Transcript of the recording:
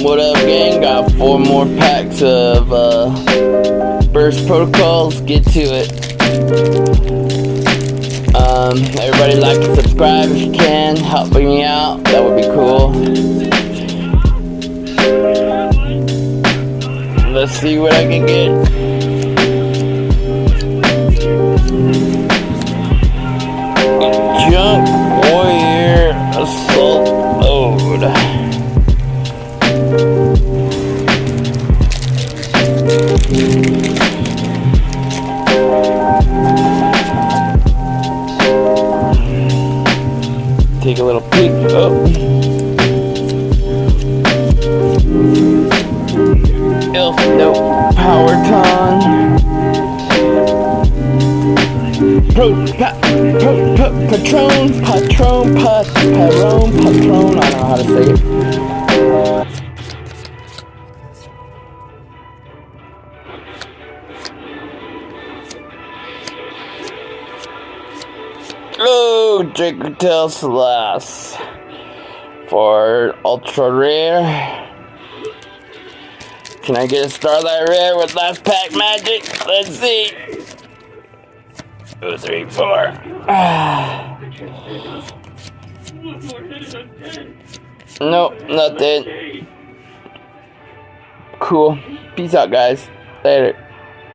What up, gang? Got 4 more packs of burst protocols. Get to it. Everybody like and subscribe if you can. Help me out. That would be cool. Let's see what I can get. Junk Warrior Assault Mode. Take a little peek. Oh. Elf Note Power Ton. Patron. I don't know how to say it. Oh, Dracotail Celeste for ultra rare. Can I get a Starlight rare with last pack magic? Let's see. 2, 3, 4. Nope, nothing. Cool. Peace out, guys. Later.